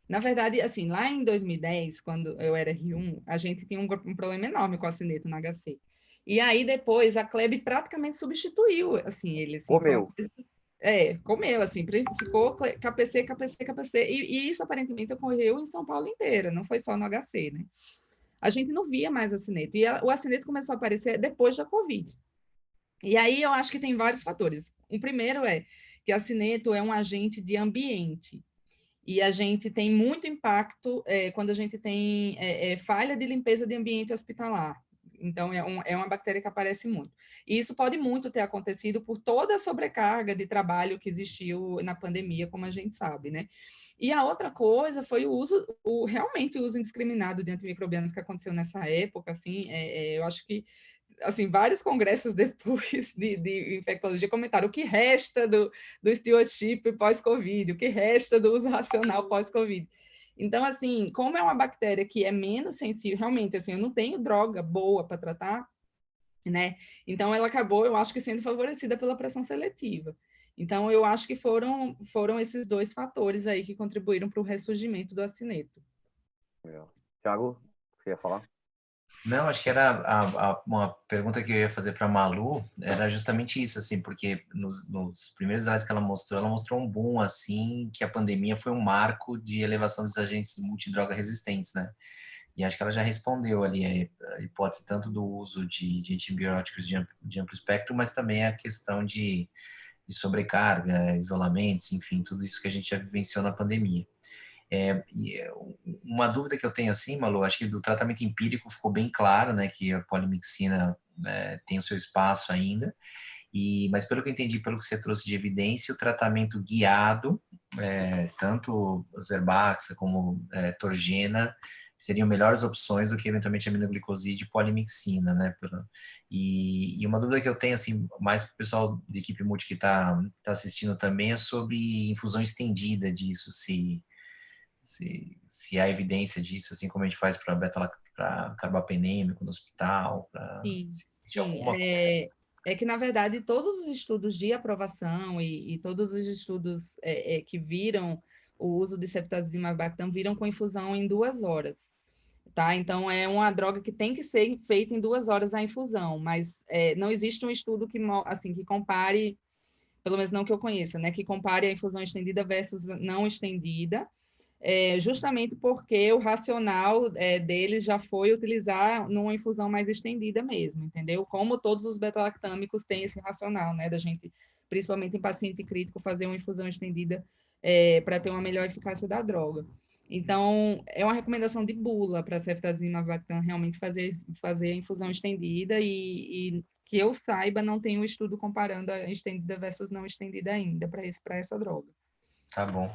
na verdade, assim, lá em 2010, quando eu era R1, a gente tinha um problema enorme com o acineto no HC. E aí depois a Kleb praticamente substituiu, assim, ele, assim, foi uma Comeu. coisa, comeu, assim, ficou KPC, KPC, KPC, e isso aparentemente ocorreu em São Paulo inteira, não foi só no HC, né? A gente não via mais acineto, e o acineto começou a aparecer depois da Covid. E aí eu acho que tem vários fatores. O primeiro é que a cineto é um agente de ambiente. E a gente tem muito impacto quando a gente tem falha de limpeza de ambiente hospitalar. Então, é uma bactéria que aparece muito. E isso pode muito ter acontecido por toda a sobrecarga de trabalho que existiu na pandemia, como a gente sabe, né? E a outra coisa foi realmente o uso indiscriminado de antimicrobianos que aconteceu nessa época, assim, eu acho que assim, vários congressos depois de infectologia comentaram o que resta do stewardship pós-Covid, o que resta do uso racional pós-Covid. Então, assim, como é uma bactéria que é menos sensível, realmente, assim, eu não tenho droga boa para tratar, né? Então, ela acabou, eu acho que sendo favorecida pela pressão seletiva. Então, eu acho que foram esses dois fatores aí que contribuíram para o ressurgimento do acineto. Thiago, você ia falar? Não, acho que era uma pergunta que eu ia fazer para a Malu, era justamente isso, assim, porque nos primeiros slides que ela mostrou um boom, assim, que a pandemia foi um marco de elevação dos agentes multidroga resistentes, né? E acho que ela já respondeu ali a hipótese tanto do uso de antibióticos de amplo espectro, mas também a questão de sobrecarga, isolamentos, enfim, tudo isso que a gente já vivenciou na pandemia. Uma dúvida que eu tenho assim, Malu, acho que do tratamento empírico ficou bem claro, né, que a polimixina tem o seu espaço ainda, mas pelo que eu entendi, pelo que você trouxe de evidência, o tratamento guiado, tanto Zerbaxa como Torgena, seriam melhores opções do que eventualmente aminoglicoside e polimixina, né? E uma dúvida que eu tenho, assim, mais para o pessoal de equipe multi que tá assistindo também, é sobre infusão estendida disso, se há evidência disso, assim como a gente faz para carbapenêmico no hospital, Sim, se sim. alguma coisa. Que, na verdade, todos os estudos de aprovação e todos os estudos que viram o uso de ceftazimab-bactam viram com infusão em 2 horas, tá? Então, é uma droga que tem que ser feita em 2 horas a infusão, mas não existe um estudo assim, que compare, pelo menos não que eu conheça, né? Que compare a infusão estendida versus não estendida. justamente porque o racional deles já foi utilizar numa infusão mais estendida mesmo, entendeu? Como todos os beta-lactâmicos têm esse racional, né, da gente, principalmente em paciente crítico, fazer uma infusão estendida para ter uma melhor eficácia da droga. Então, é uma recomendação de bula para a ceftazina avibactam realmente fazer a infusão estendida e que eu saiba, não tem um estudo comparando a estendida versus não estendida ainda para essa droga. Tá bom.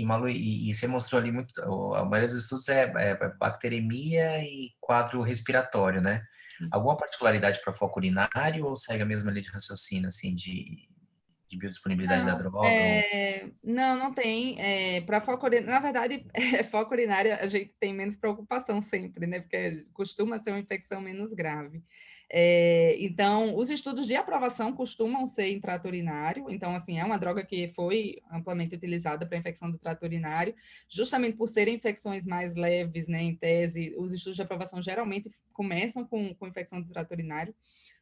Malu, você mostrou ali muito, a maioria dos estudos é bacteremia e quadro respiratório, né? Alguma particularidade para foco urinário ou segue a mesma linha de raciocínio, assim, de biodisponibilidade da Não, droga? não tem. Para foco urinário, na verdade, foco urinário a gente tem menos preocupação sempre, né? Porque costuma ser uma infecção menos grave. Então, os estudos de aprovação costumam ser em trato urinário. Então, assim, é uma droga que foi amplamente utilizada para infecção do trato urinário, justamente por serem infecções mais leves, né? Em tese, os estudos de aprovação geralmente começam com infecção do trato urinário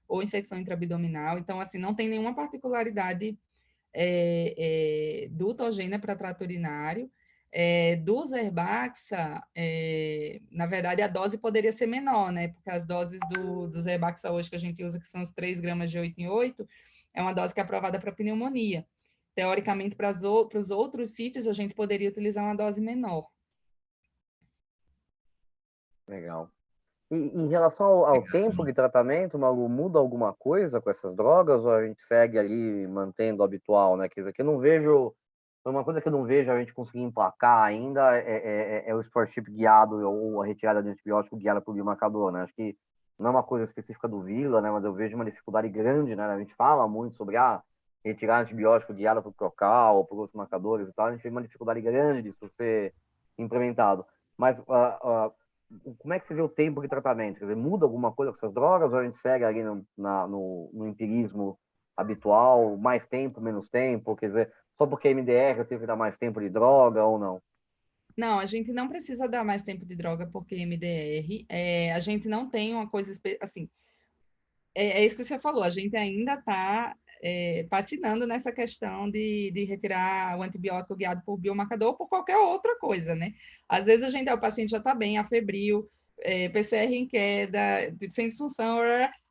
ou infecção intraabdominal. Então, assim, não tem nenhuma particularidade do Togênia para trato urinário. Do Zerbaxa, na verdade, a dose poderia ser menor, né? Porque as doses do Zerbaxa hoje que a gente usa, que são os 3 gramas de 8 em 8, é uma dose que é aprovada para pneumonia. Teoricamente, para os outros sítios, a gente poderia utilizar uma dose menor. Legal. E em relação ao tempo de tratamento, Malu, muda alguma coisa com essas drogas ou a gente segue ali mantendo o habitual, né? Quer dizer, que eu não vejo, uma coisa que eu não vejo a gente conseguir emplacar ainda é o Sporship guiado ou a retirada de antibiótico guiada por biomarcador, né? Acho que não é uma coisa específica do Vila, né? Mas eu vejo uma dificuldade grande, né? A gente fala muito sobre retirar antibiótico guiado por Procal ou por outros marcadores e tal, a gente vê uma dificuldade grande disso ser implementado. Mas como é que você vê o tempo de tratamento? Quer dizer, muda alguma coisa com essas drogas ou a gente segue ali no empirismo habitual, mais tempo, menos tempo? Quer dizer, só porque é MDR eu tenho que dar mais tempo de droga ou não? Não, a gente não precisa dar mais tempo de droga porque MDR. A gente não tem uma coisa assim. Isso que você falou, a gente ainda está patinando nessa questão de retirar o antibiótico guiado por biomarcador ou por qualquer outra coisa, né? Às vezes o paciente já está bem, afebril, PCR em queda, sem disfunção,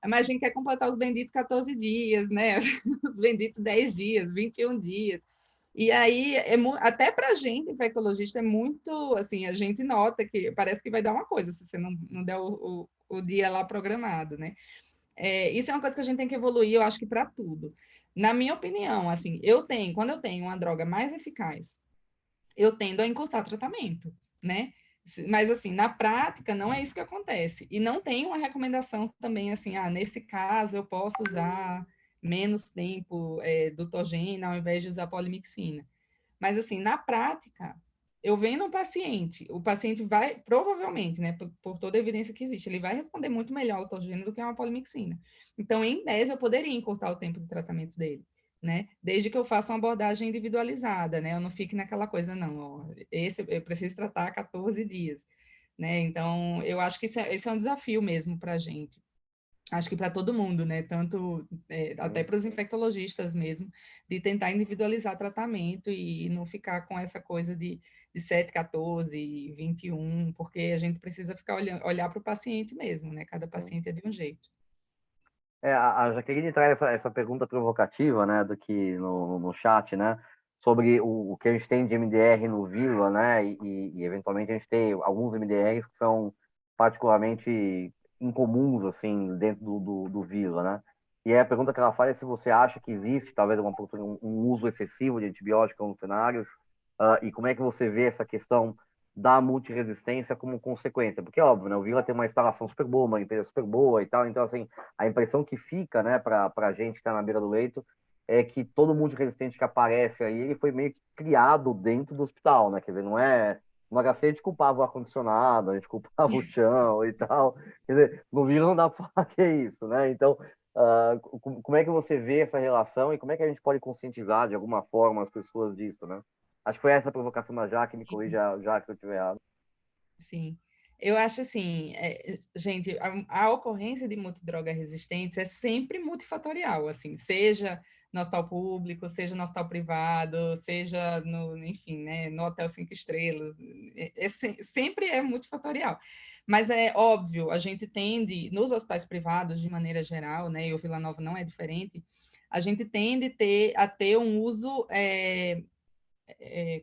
mas a gente quer completar os benditos 14 dias, né? Os benditos 10 dias, 21 dias. E aí, até para a gente, infectologista, é muito, assim, a gente nota que parece que vai dar uma coisa se você não der o dia lá programado, né? Isso é uma coisa que a gente tem que evoluir, eu acho que para tudo. Na minha opinião, assim, quando eu tenho uma droga mais eficaz, eu tendo a encurtar tratamento, né? Mas, assim, na prática, não é isso que acontece. E não tem uma recomendação também, assim, nesse caso, eu posso usar menos tempo do Togena ao invés de usar polimixina. Mas, assim, na prática, eu vendo um paciente, o paciente vai, provavelmente, né, por toda a evidência que existe, ele vai responder muito melhor ao Togena do que a uma polimixina. Então, em 10, eu poderia encurtar o tempo de tratamento dele, né? Desde que eu faça uma abordagem individualizada, né? Eu não fique naquela coisa, não, ó, esse eu preciso tratar 14 dias, né? Então, eu acho que esse é um desafio mesmo para a gente. Acho que para todo mundo, né? Tanto até para os infectologistas mesmo, de tentar individualizar tratamento e não ficar com essa coisa de 7, 14, 21, porque a gente precisa ficar olhar para o paciente mesmo, né? Cada paciente é de um jeito. A Jaqueline traz essa pergunta provocativa, né, do que no chat, né, sobre o que a gente tem de MDR no Vila, né, e eventualmente a gente tem alguns MDRs que são particularmente incomuns, assim, dentro do Vila, né. E aí a pergunta que ela faz é se você acha que existe, talvez, um uso excessivo de antibiótico nos cenários, e como é que você vê essa questão da multiresistência como consequência, porque, óbvio, né, o Vila tem uma instalação super boa, uma empresa super boa e tal, então, assim, a impressão que fica, né, para a gente que está na beira do leito, é que todo multiresistente que aparece aí, ele foi meio que criado dentro do hospital, né, quer dizer, não é... No HC a gente culpava o ar-condicionado, a gente culpava o chão e tal, quer dizer, no Vila não dá para falar que é isso, né, então, como é que você vê essa relação e como é que a gente pode conscientizar, de alguma forma, as pessoas disso, né? Acho que foi essa a provocação da Jaque, me corrija já que eu estiver errado. Sim. Eu acho assim, gente, a ocorrência de multidroga resistentes é sempre multifatorial, assim, seja no hospital público, seja no hospital privado, seja enfim, né, no hotel 5 estrelas, sempre é multifatorial. Mas é óbvio, a gente tende, nos hospitais privados, de maneira geral, né, e o Vila Nova não é diferente, a gente tende a ter um uso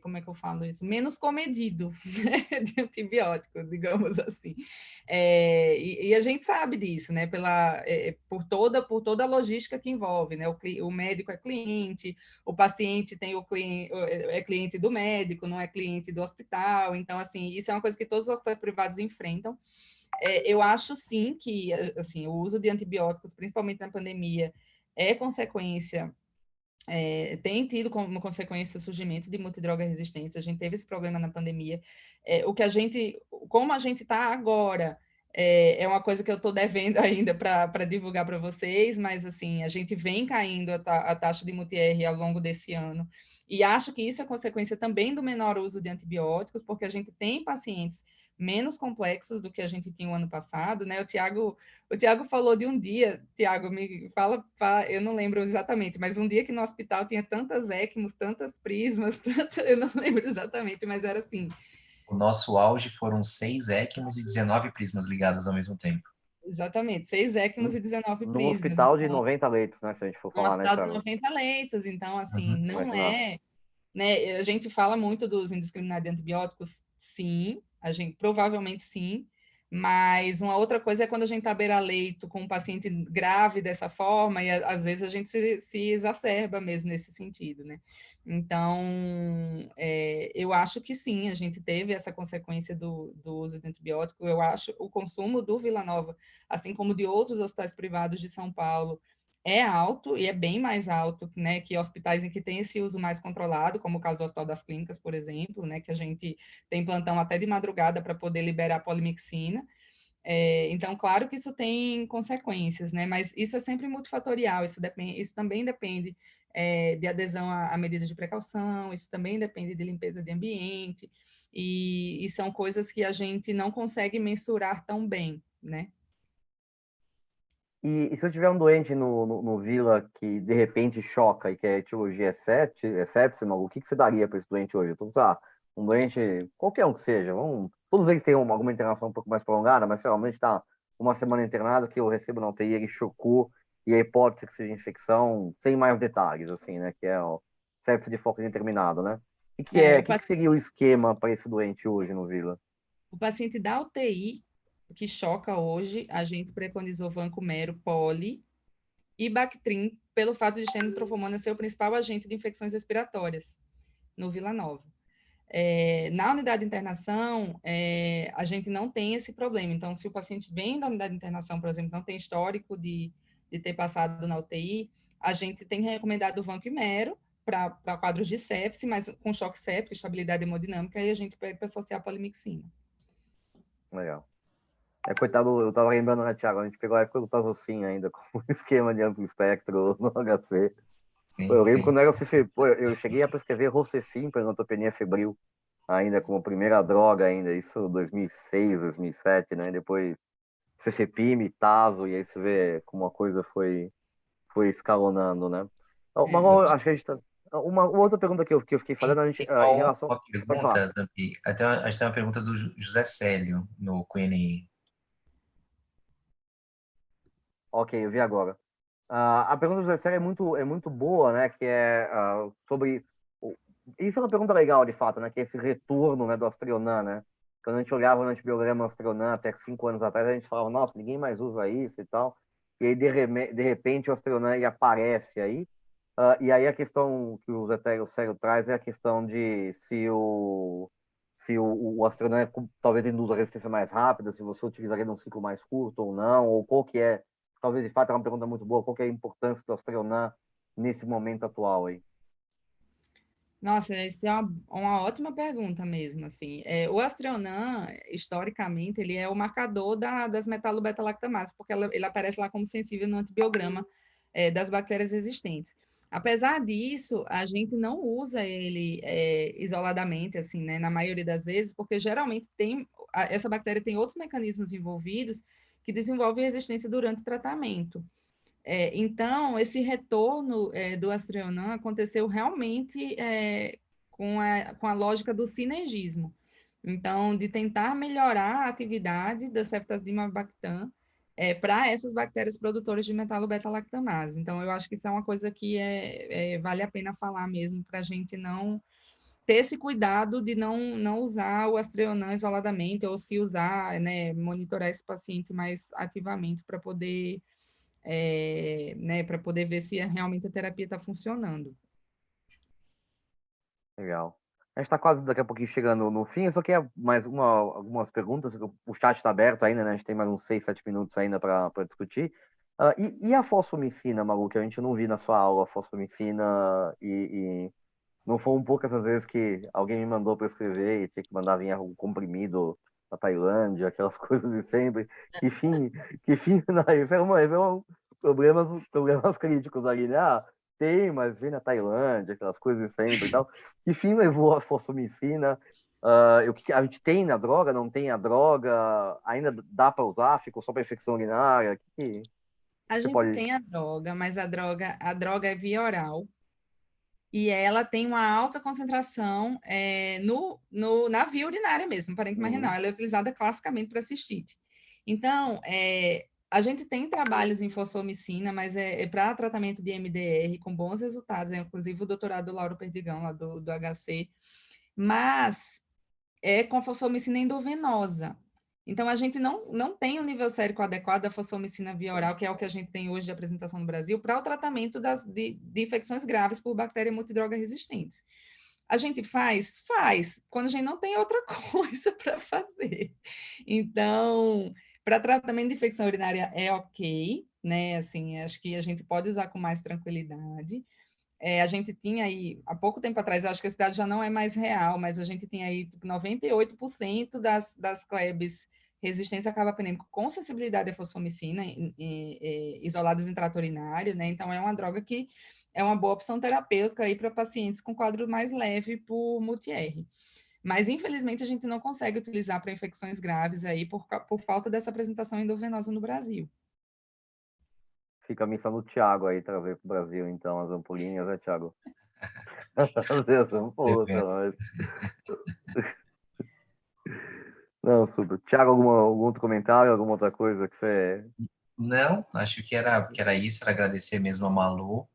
como é que eu falo isso? Menos comedido, né? De antibiótico, digamos assim. E a gente sabe disso, né? Por toda a logística que envolve, né? O médico é cliente, o paciente é cliente do médico, não é cliente do hospital. Então, assim, isso é uma coisa que todos os hospitais privados enfrentam. Eu acho, sim, que assim, o uso de antibióticos, principalmente na pandemia, é consequência tem tido como consequência o surgimento de multidrogas resistentes. A gente teve esse problema na pandemia. Como a gente está agora, é uma coisa que eu estou devendo ainda para divulgar para vocês, mas assim, a gente vem caindo a taxa de multi-R ao longo desse ano. E acho que isso é consequência também do menor uso de antibióticos, porque a gente tem pacientes menos complexos do que a gente tinha o ano passado, né? O Tiago falou de um dia, Tiago, me fala, eu não lembro exatamente, mas um dia que no hospital tinha tantas ECMOs, tantas prismas, eu não lembro exatamente, mas era assim. O nosso auge foram 6 ECMOs e 19 prismas ligadas ao mesmo tempo. Exatamente, 6 ECMOs e 19 Num prismas. hospital de 90 leitos, né? Se a gente for Um falar, né, hospital de Thiago? 90 leitos, então, assim, Uhum. não Imaginar. é... Né, a gente fala muito dos indiscriminados de antibióticos, sim, a gente provavelmente sim, mas uma outra coisa é quando a gente está beira-leito com um paciente grave dessa forma, e às vezes a gente se exacerba mesmo nesse sentido, né? Então, eu acho que sim, a gente teve essa consequência do uso de antibiótico. Eu acho o consumo do Vila Nova, assim como de outros hospitais privados de São Paulo, é alto e é bem mais alto, né, que hospitais em que tem esse uso mais controlado, como o caso do Hospital das Clínicas, por exemplo, né, que a gente tem plantão até de madrugada para poder liberar polimixina. Então, claro que isso tem consequências, né, mas isso é sempre multifatorial, isso também depende de adesão a medidas de precaução, isso também depende de limpeza de ambiente, e são coisas que a gente não consegue mensurar tão bem, né? E se eu tiver um doente no Vila que de repente choca e que a etiologia é sepsis, o que você daria para esse doente hoje? Então, um doente, qualquer um que seja, todos eles têm alguma internação um pouco mais prolongada, mas realmente está uma semana internado que eu recebo na UTI, ele chocou e a hipótese que seja infecção, sem mais detalhes, assim, né? Que é o sepsis de foco indeterminado, né? É, Que seria o esquema para esse doente hoje no Vila? o paciente da UTI, que choca hoje, a gente preconizou vancomero, poli e Bactrim, pelo fato de Xenotrofomona ser o principal agente de infecções respiratórias no Vila Nova. Na unidade de internação, a gente não tem esse problema. Então, se o paciente vem da unidade de internação, por exemplo, não tem histórico de ter passado na UTI, a gente tem recomendado o vancomero para quadros de sepse, mas com choque séptico, estabilidade hemodinâmica, aí a gente pede para associar a polimixina. Legal. Coitado, eu tava lembrando, né, Thiago? A gente pegou a época do Tavocin ainda, com o esquema de amplo espectro no HC. Pô, eu Sim, lembro sim. quando era o Pô, eu cheguei a prescrever Rocefin para neutropenia febril, ainda como primeira droga ainda, isso 2006, 2007, né? Depois Cefepime, Tazo, e aí você vê como a coisa foi escalonando, né? Mas Eu acho que a gente tá... Uma outra pergunta que eu fiquei fazendo, Tem em uma, relação... uma Pode falar. pergunta, Zampi, acho que tem uma pergunta do José Célio no QNI. Ok, eu vi agora. A pergunta do Zé Sério é muito boa, né? Que é sobre. Isso é uma pergunta legal, de fato, né? Que é esse retorno, né, do Astrionan, né? Quando a gente olhava no antibiograma Astrionan até 5 anos atrás, a gente falava, nossa, ninguém mais usa isso e tal. E aí, de repente, o Astrionan ele aparece aí. E aí a questão que o Zé Sério traz é a questão de se o Astrionan talvez induza a resistência mais rápida, se você utilizaria num ciclo mais curto ou não, ou qual que é talvez de fato é uma pergunta muito boa. Qual que é a importância do Astrionan nesse momento atual aí? Nossa, essa é uma ótima pergunta mesmo, assim. O Astrionan, historicamente, ele é o marcador das metalobeta-lactamases, porque ele aparece lá como sensível no antibiograma das bactérias resistentes. Apesar disso, a gente não usa ele isoladamente, assim, né, na maioria das vezes, porque geralmente essa bactéria tem outros mecanismos envolvidos que desenvolvem resistência durante o tratamento. Então, esse retorno do Aztreonam aconteceu realmente com a lógica do sinergismo. Então, de tentar melhorar a atividade da ceftazimabactam para essas bactérias produtoras de metalobeta-lactamase. Então, eu acho que isso é uma coisa que vale a pena falar mesmo, para a gente não ter esse cuidado de não usar o Aztreonam isoladamente, ou se usar, né, monitorar esse paciente mais ativamente para poder né, para poder ver se realmente a terapia está funcionando. Legal. A gente está quase daqui a pouquinho chegando no fim. Eu só queria mais algumas perguntas. O chat está aberto ainda, né? A gente tem mais uns 6, 7 minutos ainda para discutir. E a fosfomicina, Malu, que a gente não viu na sua aula, a fosfomicina, e não foram poucas as vezes que alguém me mandou para escrever e tinha que mandar vir algum comprimido da Tailândia, aquelas coisas de sempre. Que fim, não, isso é um problemas críticos ali, né? Tem, mas vem na Tailândia, aquelas coisas de sempre e tal. Que fim levou a fosfomicina? O que a gente tem na droga? Não tem a droga? Ainda dá para usar? Ficou só para infecção urinária? Que A você gente pode... tem a droga, mas a droga é via oral e ela tem uma alta concentração na via urinária mesmo, parênquima renal. Ela é utilizada classicamente para cistite. Então, a gente tem trabalhos em fosfomicina, mas é para tratamento de MDR com bons resultados, inclusive o doutorado do Lauro Perdigão, lá do HC, mas é com fosfomicina endovenosa. Então, a gente não tem um nível sérico adequado da fosfomicina via oral, que é o que a gente tem hoje de apresentação no Brasil, para o tratamento de infecções graves por bactéria multidroga resistentes. A gente faz? Faz, quando a gente não tem outra coisa para fazer. Então, para tratamento de infecção urinária é ok, né? Assim, acho que a gente pode usar com mais tranquilidade. A gente tinha aí, há pouco tempo atrás, eu acho que esse dado já não é mais real, mas a gente tinha aí tipo, 98% das Klebs resistentes a carbapenêmico com sensibilidade à fosfomicina, isoladas em trato urinário, né? Então, é uma droga que é uma boa opção terapêutica aí para pacientes com quadro mais leve por multi-R. Mas, infelizmente, a gente não consegue utilizar para infecções graves aí por falta dessa apresentação endovenosa no Brasil. Fica a missão do Thiago aí trazer para o Brasil, então, as ampolinhas, né, Thiago? As ampolas, mas... Não, super. Thiago, algum outro comentário, alguma outra coisa que você... Não, acho que era isso, era agradecer mesmo a Malu.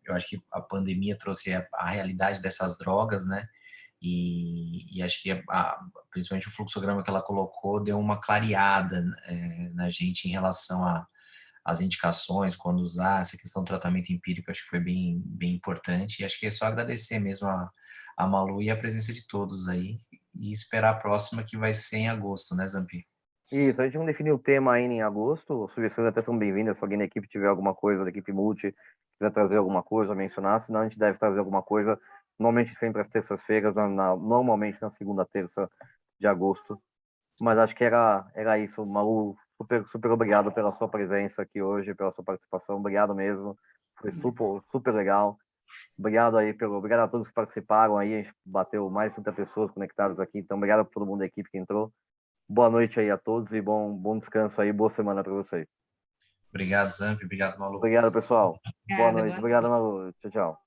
Eu acho que a pandemia trouxe a realidade dessas drogas, né? E acho que principalmente o fluxograma que ela colocou deu uma clareada na gente em relação às indicações, quando usar, essa questão do tratamento empírico, acho que foi bem, bem importante. E acho que é só agradecer mesmo a Malu e a presença de todos aí, e esperar a próxima, que vai ser em agosto, né, Zampi? Isso, a gente não definiu o tema ainda em agosto, sugestões até são bem-vindas, se alguém da equipe tiver alguma coisa, da equipe multi, quiser trazer alguma coisa, mencionar, senão a gente deve trazer alguma coisa, normalmente sempre às terças-feiras, normalmente na segunda terça de agosto. Mas acho que era isso, Malu, super, super obrigado pela sua presença aqui hoje, pela sua participação, obrigado mesmo, foi super, super legal. Obrigado a todos que participaram aí, a gente bateu mais de 30 pessoas conectadas aqui, então obrigado a todo mundo da equipe que entrou. Boa noite aí a todos e bom descanso aí, boa semana para vocês. Obrigado, Zampi, obrigado, Malu. Obrigado, pessoal. Boa Obrigada, noite. boa Obrigado, noite. Malu. Tchau, tchau.